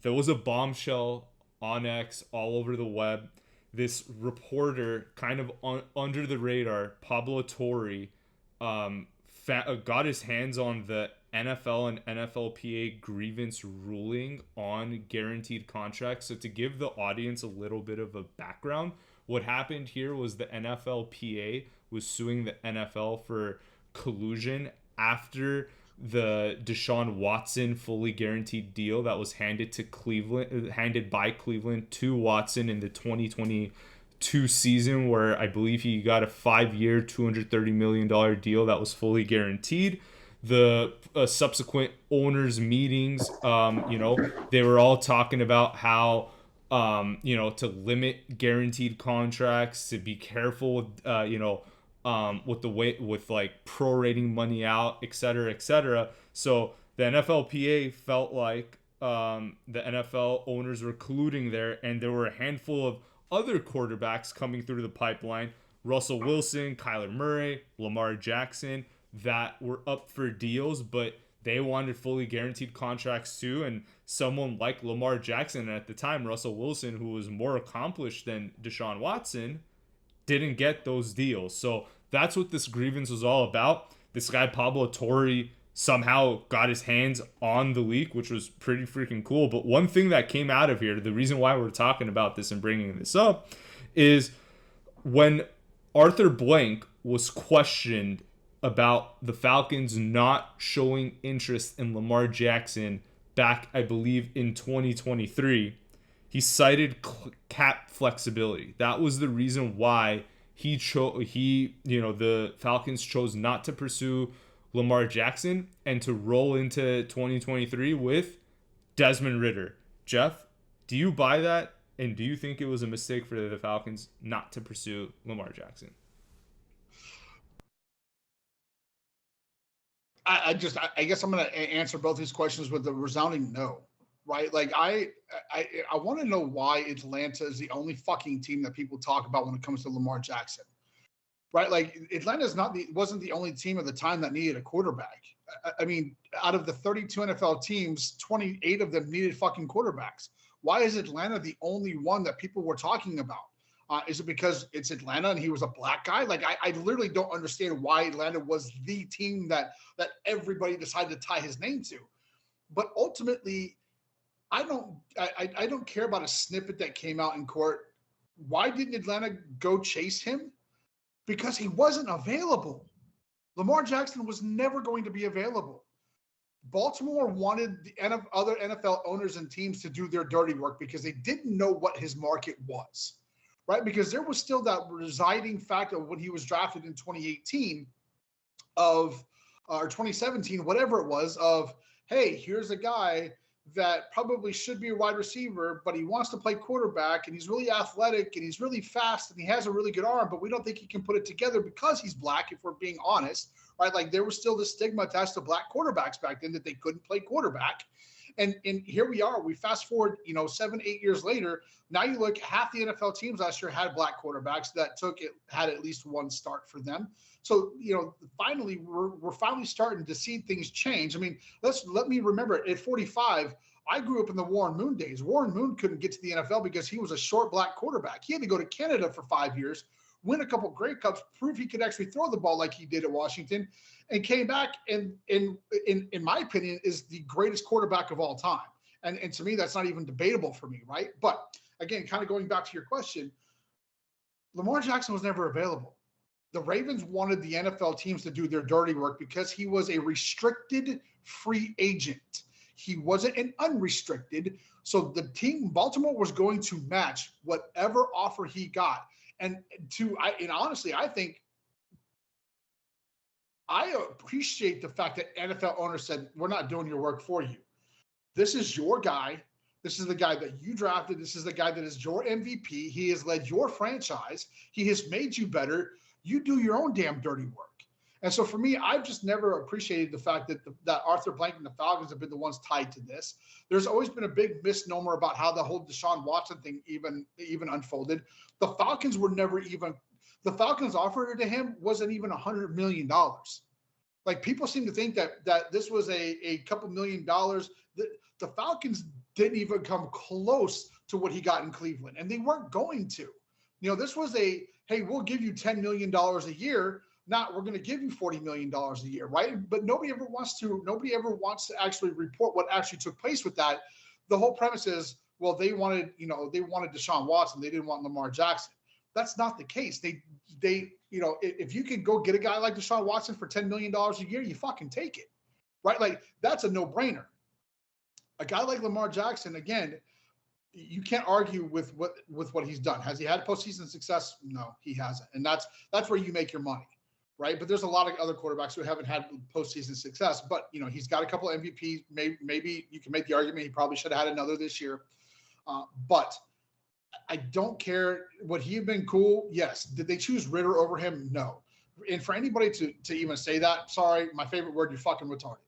there was a bombshell on X all over the web. This reporter, kind of under the radar, Pablo Torre, got his hands on the NFL and NFLPA grievance ruling on guaranteed contracts. So to give the audience a little bit of a background, what happened here was the NFLPA was suing the NFL for collusion after the Deshaun Watson fully guaranteed deal that was handed by Cleveland to Watson in the 2022 season, where I believe he got a 5-year, $230 million deal that was fully guaranteed. The subsequent owners meetings, they were all talking about how, to limit guaranteed contracts, to be careful with, with the way, with like prorating money out, et cetera, et cetera. So the NFLPA felt like the NFL owners were colluding there, and there were a handful of other quarterbacks coming through the pipeline: Russell Wilson, Kyler Murray, Lamar Jackson, that were up for deals, but they wanted fully guaranteed contracts too. And someone like Lamar Jackson, and at the time Russell Wilson, who was more accomplished than Deshaun Watson, didn't get those deals. So that's what this grievance was all about. This guy Pablo Torre somehow got his hands on the leak, which was pretty freaking cool. But one thing that came out of here, the reason why we're talking about this and bringing this up, is when Arthur Blank was questioned about the Falcons not showing interest in Lamar Jackson back, I believe, in 2023, he cited cap flexibility. That was the reason why the Falcons chose not to pursue Lamar Jackson and to roll into 2023 with Desmond Ridder. Jeff, do you buy that? And do you think it was a mistake for the Falcons not to pursue Lamar Jackson? I guess I'm going to answer both these questions with a resounding no, right? Like I want to know why Atlanta is the only fucking team that people talk about when it comes to Lamar Jackson, right? Like Atlanta's wasn't the only team at the time that needed a quarterback. I mean, out of the 32 NFL teams, 28 of them needed fucking quarterbacks. Why is Atlanta the only one that people were talking about? Is it because it's Atlanta and he was a black guy? Like I literally don't understand why Atlanta was the team that everybody decided to tie his name to. But ultimately, I don't care about a snippet that came out in court. Why didn't Atlanta go chase him? Because he wasn't available. Lamar Jackson was never going to be available. Baltimore wanted the other NFL owners and teams to do their dirty work because they didn't know what his market was, right? Because there was still that residing fact of when he was drafted in 2018 or 2017, whatever it was, of, hey, here's a guy that probably should be a wide receiver, but he wants to play quarterback, and he's really athletic, and he's really fast, and he has a really good arm, but we don't think he can put it together because he's black, if we're being honest, right? Like there was still the stigma attached to black quarterbacks back then that they couldn't play quarterback. And here we are. We fast forward, 7-8 years later. Now you look, half the NFL teams last year had black quarterbacks that had at least one start for them. So, finally, we're finally starting to see things change. I mean, let me remember, at 45, I grew up in the Warren Moon days. Warren Moon couldn't get to the NFL because he was a short black quarterback. He had to go to Canada for 5 years, win a couple Grey Cups, prove he could actually throw the ball like he did at Washington, and came back and in my opinion, is the greatest quarterback of all time. And to me, that's not even debatable for me, right? But again, kind of going back to your question, Lamar Jackson was never available. The Ravens wanted the NFL teams to do their dirty work because he was a restricted free agent. He wasn't an unrestricted. So the team, Baltimore, was going to match whatever offer he got. And honestly, I think I appreciate the fact that NFL owners said, we're not doing your work for you. This is your guy. This is the guy that you drafted. This is the guy that is your MVP. He has led your franchise. He has made you better. You do your own damn dirty work. And so for me, I've just never appreciated the fact that Arthur Blank and the Falcons have been the ones tied to this. There's always been a big misnomer about how the whole Deshaun Watson thing even unfolded. The Falcons offer to him wasn't even $100 million. Like people seem to think that this was a couple $1 million. The Falcons didn't even come close to what he got in Cleveland, and they weren't going to. This was hey, we'll give you $10 million a year. Not we're going to give you $40 million a year, right? But nobody ever wants to actually report what actually took place with that. The whole premise is, well, they wanted Deshaun Watson. They didn't want Lamar Jackson. That's not the case. They if you can go get a guy like Deshaun Watson for $10 million a year, you fucking take it, right? Like, that's a no-brainer. A guy like Lamar Jackson, again, you can't argue with what he's done. Has he had postseason success? No, he hasn't. And that's where you make your money, right? But there's a lot of other quarterbacks who haven't had postseason success. But he's got a couple of MVPs. Maybe you can make the argument he probably should have had another this year. But I don't care. Would he have been cool? Yes. Did they choose Ritter over him? No. And for anybody to even say that, sorry, my favorite word, you're fucking retarded,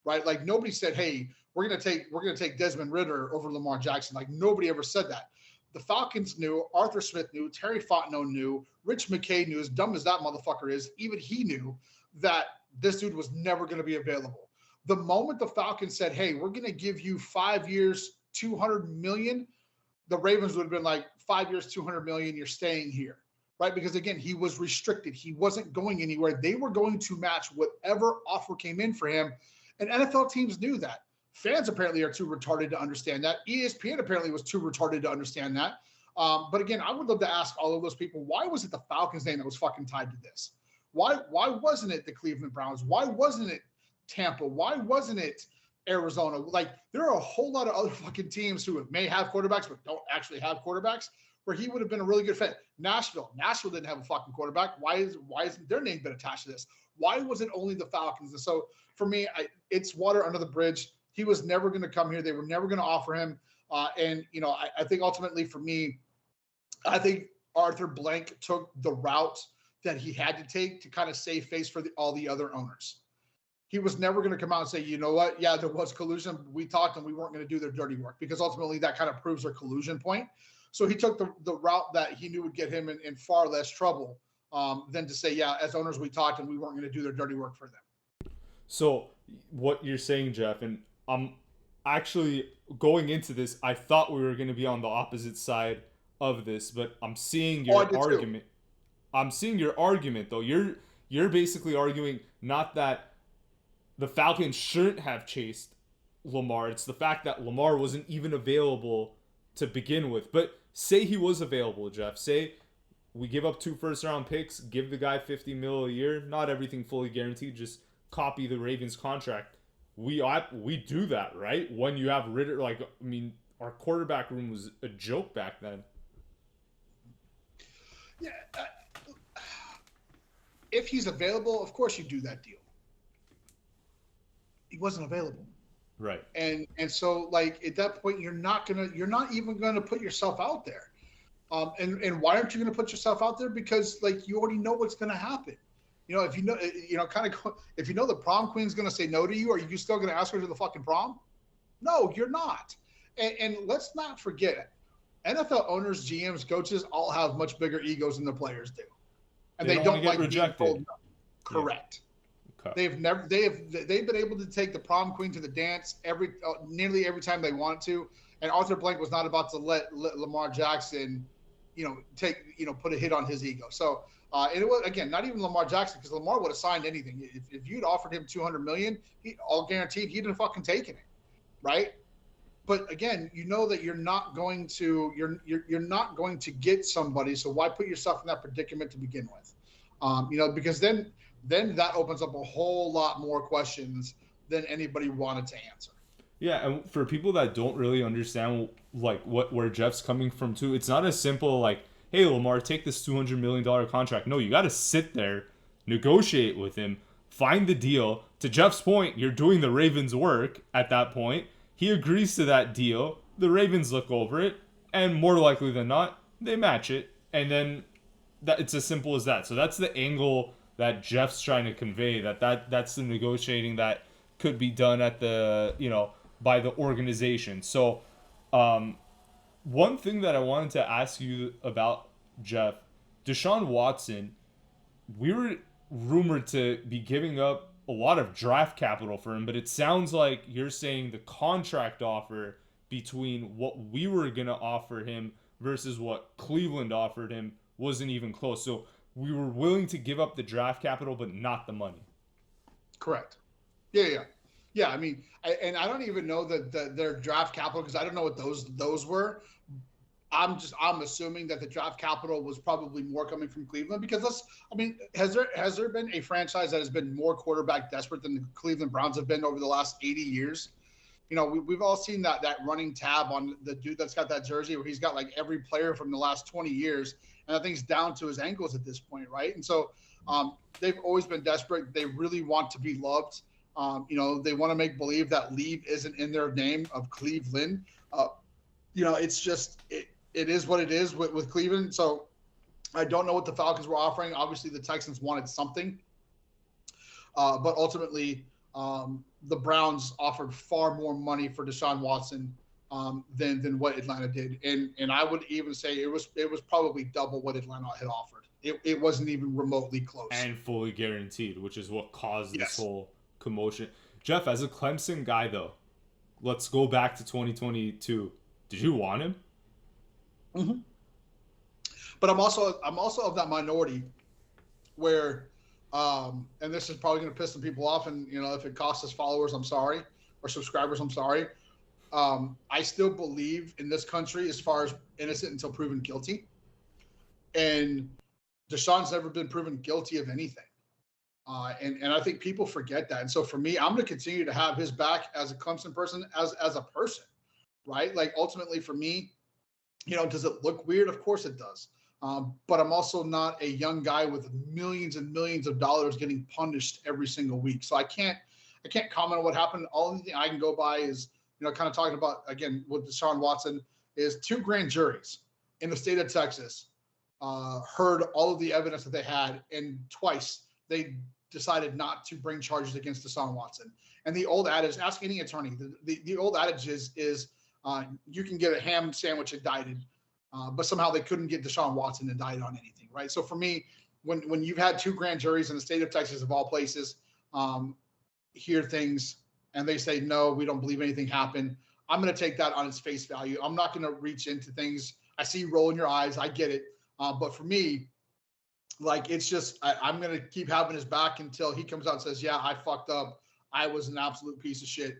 right? Like, nobody said, hey, we're gonna take Desmond Ritter over Lamar Jackson. Like, nobody ever said that. The Falcons knew, Arthur Smith knew, Terry Fontenot knew, Rich McKay knew, as dumb as that motherfucker is, even he knew that this dude was never going to be available. The moment the Falcons said, hey, we're going to give you 5 years, $200 million, the Ravens would have been like, 5 years, $200 million, you're staying here, right? Because again, he was restricted. He wasn't going anywhere. They were going to match whatever offer came in for him. And NFL teams knew that. Fans apparently are too retarded to understand that. ESPN apparently was too retarded to understand that. But again, I would love to ask all of those people, why was it the Falcons' name that was fucking tied to this? Why wasn't it the Cleveland Browns? Why wasn't it Tampa? Why wasn't it Arizona? Like, there are a whole lot of other fucking teams who may have quarterbacks but don't actually have quarterbacks, where he would have been a really good fit. Nashville didn't have a fucking quarterback. Why isn't their name been attached to this? Why was it only the Falcons? And so for me, it's water under the bridge. He was never going to come here. They were never going to offer him. And I think ultimately for me, I think Arthur Blank took the route that he had to take to kind of save face for all the other owners. He was never going to come out and say, you know what? Yeah, there was collusion. We talked and we weren't going to do their dirty work, because ultimately that kind of proves their collusion point. So he took the route that he knew would get him in far less trouble than to say, yeah, as owners, we talked and we weren't going to do their dirty work for them. So what you're saying, Jeff, and I'm actually going into this, I thought we were going to be on the opposite side of this, but I'm seeing your argument. I'm seeing your argument, though. You're basically arguing not that the Falcons shouldn't have chased Lamar. It's the fact that Lamar wasn't even available to begin with. But say he was available, Jeff. Say we give up 2 first-round picks, give the guy $50 million a year. Not everything fully guaranteed. Just copy the Ravens contract. We do that, right? When you have Ritter, our quarterback room was a joke back then. Yeah. If he's available, of course you do that deal. He wasn't available. Right. And so, like, at that point, you're not even gonna put yourself out there. And why aren't you gonna put yourself out there? Because, like, you already know what's gonna happen. If if you know the prom queen's going to say no to you, are you still going to ask her to the fucking prom? No, you're not. And let's not forget, NFL owners, GMs, coaches all have much bigger egos than the players do. And they don't like rejected. Being told no. Correct. Yeah. Okay. They've been able to take the prom queen to the dance nearly every time they want to. And Arthur Blank was not about to let Lamar Jackson, put a hit on his ego. So, and it was, again, not even Lamar Jackson, because Lamar would have signed anything. If you'd offered him $200 million, all guaranteed, he'd have fucking taken it, right? But again, you know that you're not going to get somebody. So why put yourself in that predicament to begin with? Because then that opens up a whole lot more questions than anybody wanted to answer. Yeah, and for people that don't really understand where Jeff's coming from too, it's not as simple like, hey, Lamar, take this $200 million contract. No, you got to sit there, negotiate with him, find the deal. To Jeff's point, you're doing the Ravens' work at that point. He agrees to that deal. The Ravens look over it, and more likely than not, they match it. And then it's as simple as that. So that's the angle that Jeff's trying to convey, that's the negotiating that could be done at by the organization. So, one thing that I wanted to ask you about, Jeff, Deshaun Watson, we were rumored to be giving up a lot of draft capital for him, but it sounds like you're saying the contract offer between what we were going to offer him versus what Cleveland offered him wasn't even close. So we were willing to give up the draft capital, but not the money. Correct. Yeah. I mean, and I don't even know that their draft capital, because I don't know what those were. I'm assuming that the draft capital was probably more coming from Cleveland, because has there been a franchise that has been more quarterback desperate than the Cleveland Browns have been over the last 80 years? You know, we've all seen that running tab on the dude that's got that jersey where he's got like every player from the last 20 years, and I think it's down to his ankles at this point, right? And so they've always been desperate. They really want to be loved. You know, they want to make believe that leave isn't in their name of Cleveland. You know, it's just it is what it is with Cleveland. So I don't know what the Falcons were offering. Obviously, the Texans wanted something, but ultimately, the Browns offered far more money for Deshaun Watson than what Atlanta did, and I would even say it was probably double what Atlanta had offered. It wasn't even remotely close. And fully guaranteed, which is what caused this whole commotion. Jeff, as a Clemson guy, though, let's go back to 2022. Did you want him? Mm-hmm. But I'm also of that minority where, and this is probably going to piss some people off, and you know, if it costs us followers, I'm sorry, or subscribers, I'm sorry. I still believe in this country as far as innocent until proven guilty, and Deshaun's never been proven guilty of anything, and I think people forget that. And so for me, I'm going to continue to have his back as a Clemson person, as a person, right? Like ultimately for me, you know, does it look weird? Of course it does. But I'm also not a young guy with millions and millions of dollars getting punished every single week. So I can't comment on what happened. All thing I can go by is, you know, kind of talking about, again, with Deshaun Watson, is 2 grand juries in the state of Texas heard all of the evidence that they had, and twice they decided not to bring charges against Deshaun Watson. And the old adage, ask any attorney, the old adage is you can get a ham sandwich indicted, but somehow they couldn't get Deshaun Watson indicted on anything, right? So for me, when you've had 2 grand juries in the state of Texas, of all places, hear things and they say, no, we don't believe anything happened, I'm going to take that on its face value. I'm not going to reach into things. I see you rolling your eyes. I get it. But for me, like, it's just, I'm going to keep having his back until he comes out and says, yeah, I fucked up. I was an absolute piece of shit.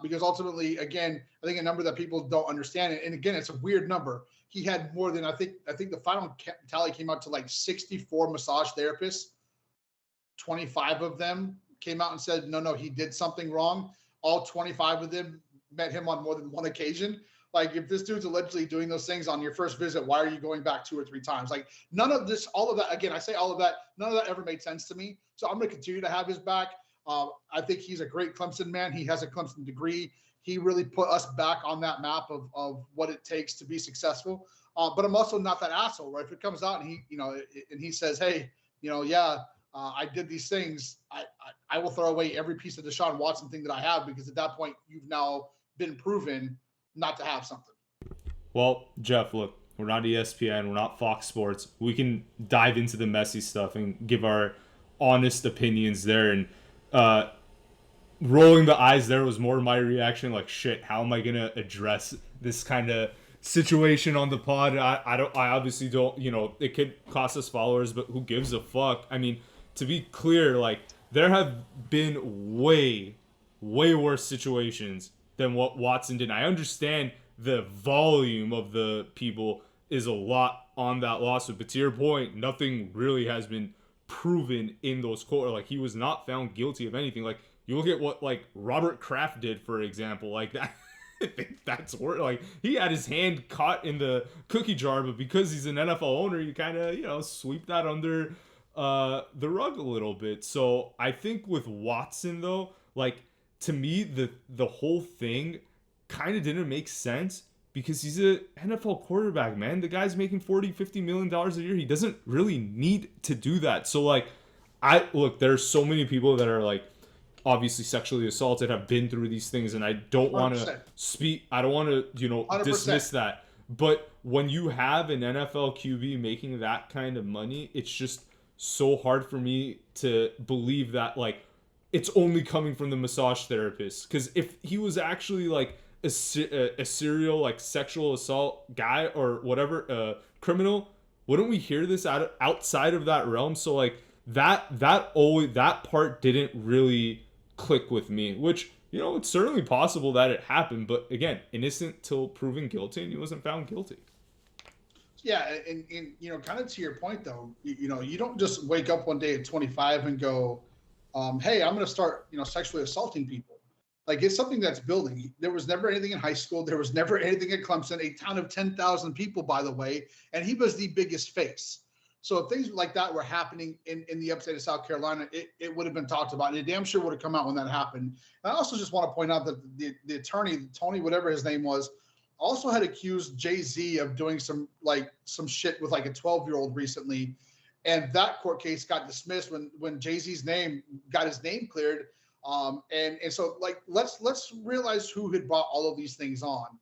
Because ultimately, again, I think a number that people don't understand it. And again, it's a weird number. He had more than, I think the final tally came out to like 64 massage therapists. 25 of them came out and said, no, he did something wrong. All 25 of them met him on more than one occasion. Like, if this dude's allegedly doing those things on your first visit, why are you going back 2 or 3 times? Like, none of this, all of that, again, I say all of that, none of that ever made sense to me. So I'm going to continue to have his back. I think he's a great Clemson man. He has a Clemson degree. He really put us back on that map of what it takes to be successful. But I'm also not that asshole, right? If it comes out and he, you know, and he says, hey, you know, I did these things, I will throw away every piece of Deshaun Watson thing that I have, because at that point you've now been proven not to have something. Well, Jeff, look, we're not ESPN, we're not Fox Sports. We can dive into the messy stuff and give our honest opinions there. And rolling the eyes there was more my reaction, like, shit, how am I gonna address this kind of situation on the pod? I obviously don't, you know, it could cost us followers, but who gives a fuck? I mean, to be clear, like, there have been way worse situations than what Watson did. I understand the volume of the people is a lot on that lawsuit, but to your point, nothing really has been proven in those court. Like, he was not found guilty of anything. Like, you look at what, like, Robert Kraft did, for example, like that. I think that's where, like, he had his hand caught in the cookie jar, but because he's an NFL owner, you kind of, you know, sweep that under the rug a little bit. So I think with Watson, though, like, to me, the whole thing kind of didn't make sense, because he's a NFL quarterback, man. The guy's making $40-50 million a year. He doesn't really need to do that. So, like, there's so many people that are, like, obviously sexually assaulted, have been through these things, and I don't want to speak, I don't want to, you know, 100%. Dismiss that. But when you have an NFL QB making that kind of money, it's just so hard for me to believe that, like, it's only coming from the massage therapist. Because if he was actually, like, a serial like sexual assault guy or whatever criminal, wouldn't we hear this outside of that realm? So like that part didn't really click with me, which, you know, it's certainly possible that it happened, but again, innocent till proven guilty, and he wasn't found guilty. Yeah, and you know, kind of to your point though, you know, you don't just wake up one day at 25 and go, hey, I'm going to start, you know, sexually assaulting people. Like, it's something that's building. There was never anything in high school. There was never anything at Clemson, a town of 10,000 people, by the way, and he was the biggest face. So if things like that were happening in the upstate of South Carolina, it would have been talked about, and it damn sure would have come out when that happened. And I also just want to point out that the attorney, Tony, whatever his name was, also had accused Jay-Z of doing some shit with like a 12-year-old recently, and that court case got dismissed when Jay-Z's name got his name cleared. And so like let's realize who had brought all of these things on,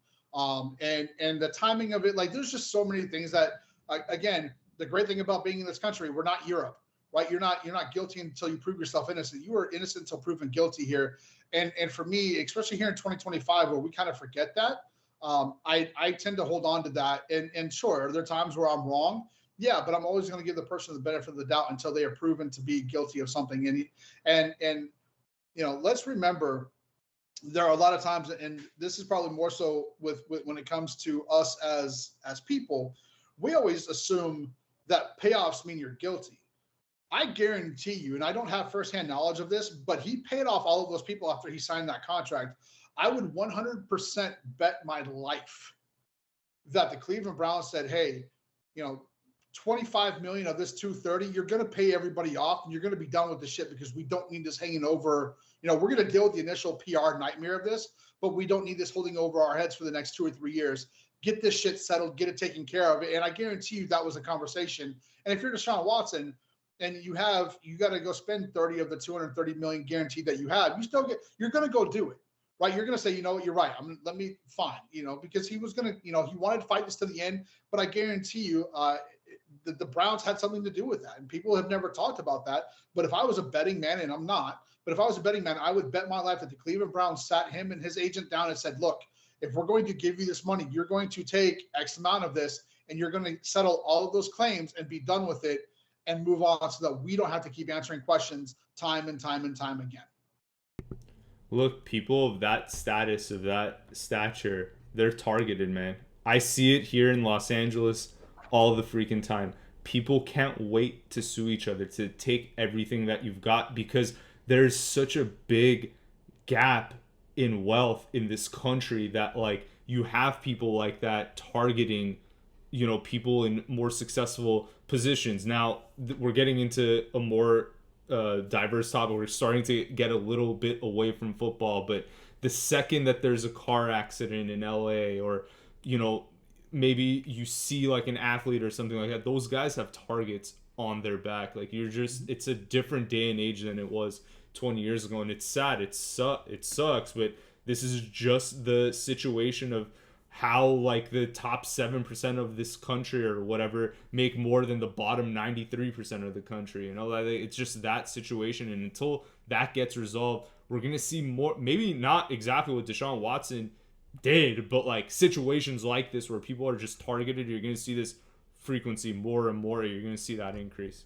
and the timing of it. Like, there's just so many things that, again, the great thing about being in this country, we're not Europe, right? You're not guilty until you prove yourself innocent. You are innocent until proven guilty here. And for me, especially here in 2025, where we kind of forget that, I tend to hold on to that. And sure, are there times where I'm wrong? Yeah, but I'm always going to give the person the benefit of the doubt until they are proven to be guilty of something. And you know, let's remember, there are a lot of times, and this is probably more so with when it comes to us as people, we always assume that payoffs mean you're guilty. I guarantee you, and I don't have firsthand knowledge of this, but he paid off all of those people after he signed that contract. I would 100% bet my life that the Cleveland Browns said, hey, you know, 25 million of this 230, you're going to pay everybody off, and you're going to be done with the shit, because we don't need this hanging over. You know, we're going to deal with the initial PR nightmare of this, but we don't need this holding over our heads for the next 2 or 3 years. Get this shit settled, get it taken care of. And I guarantee you that was a conversation. And if you're Deshaun Watson and you got to go spend 30 of the 230 million guaranteed that you have, you're going to go do it, right? You're going to say, you know what, you're right. Fine, you know, because he was going to, you know, he wanted to fight this to the end, but I guarantee you, the Browns had something to do with that. And people have never talked about that. But if I was a betting man, and I'm not, but if I was a betting man, I would bet my life that the Cleveland Browns sat him and his agent down and said, look, if we're going to give you this money, you're going to take X amount of this, and you're going to settle all of those claims and be done with it and move on, so that we don't have to keep answering questions time and time and time again. Look, people of that status, of that stature, they're targeted, man. I see it here in Los Angeles all the freaking time. People can't wait to sue each other, to take everything that you've got, because there's such a big gap in wealth in this country that, like, you have people like that targeting, you know, people in more successful positions. Now we're getting into a more diverse topic. We're starting to get a little bit away from football, but the second that there's a car accident in LA, or, you know, maybe you see like an athlete or something like that, those guys have targets on their back. Like, it's a different day and age than it was 20 years ago, and it's sad. It sucks, but this is just the situation of how, like, the top 7% of this country or whatever make more than the bottom 93% of the country. You know, like, it's just that situation, and until that gets resolved, we're gonna see more. Maybe not exactly what Deshaun Watson did, but like situations like this where people are just targeted. You're gonna see this frequency more and more. You're gonna see that increase.